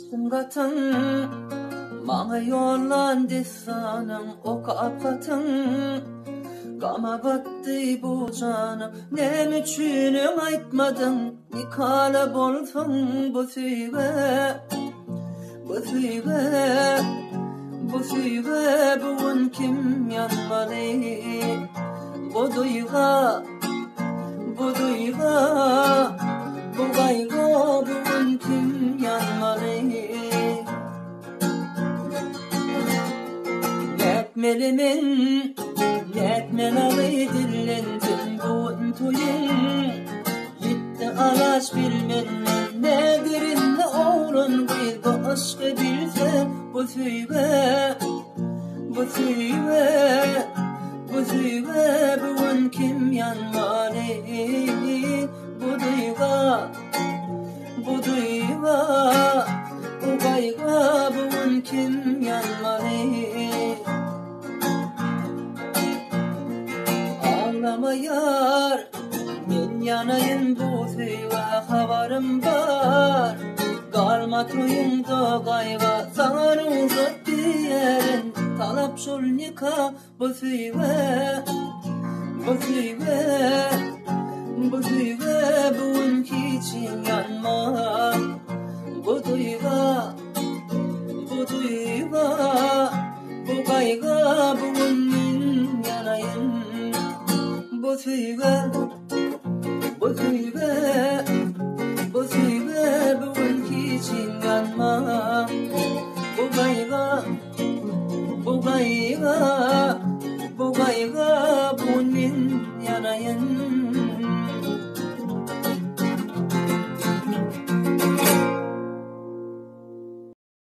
Aşkım katın Bana yollandı sanın o kapatın Gama battı bu canım Ne üçünü aytmadın Nikala boldun bu tüyge Bu tüyge Bu tüyge Bugün kim yanmalı Bu duyga Bu duyga Bu kaygı Bugün kim yanmalı Netmelimin Netmen ağayı dillendim bu toyun Gitti araç bilmem Nedirinde oğlun bir bu aşkı bilse Bu tüyge Bu tüyge Bu tüyge Bugün kim yanmalı Bu duyga Bu duyga Bu kaygı Bugün kim yanmalı Ağlama yar Men yanayın bu tüyga havarım var Kalma toyunda kayga Sana uzat diyerin Talap şol nikah Bu tüyga Bu tüyga Bu duyga bugün için yanma Bu duyga Bu duyga Bu kaygı bugün yanayım Bu duyga Bu duyga Bu duyga bugün için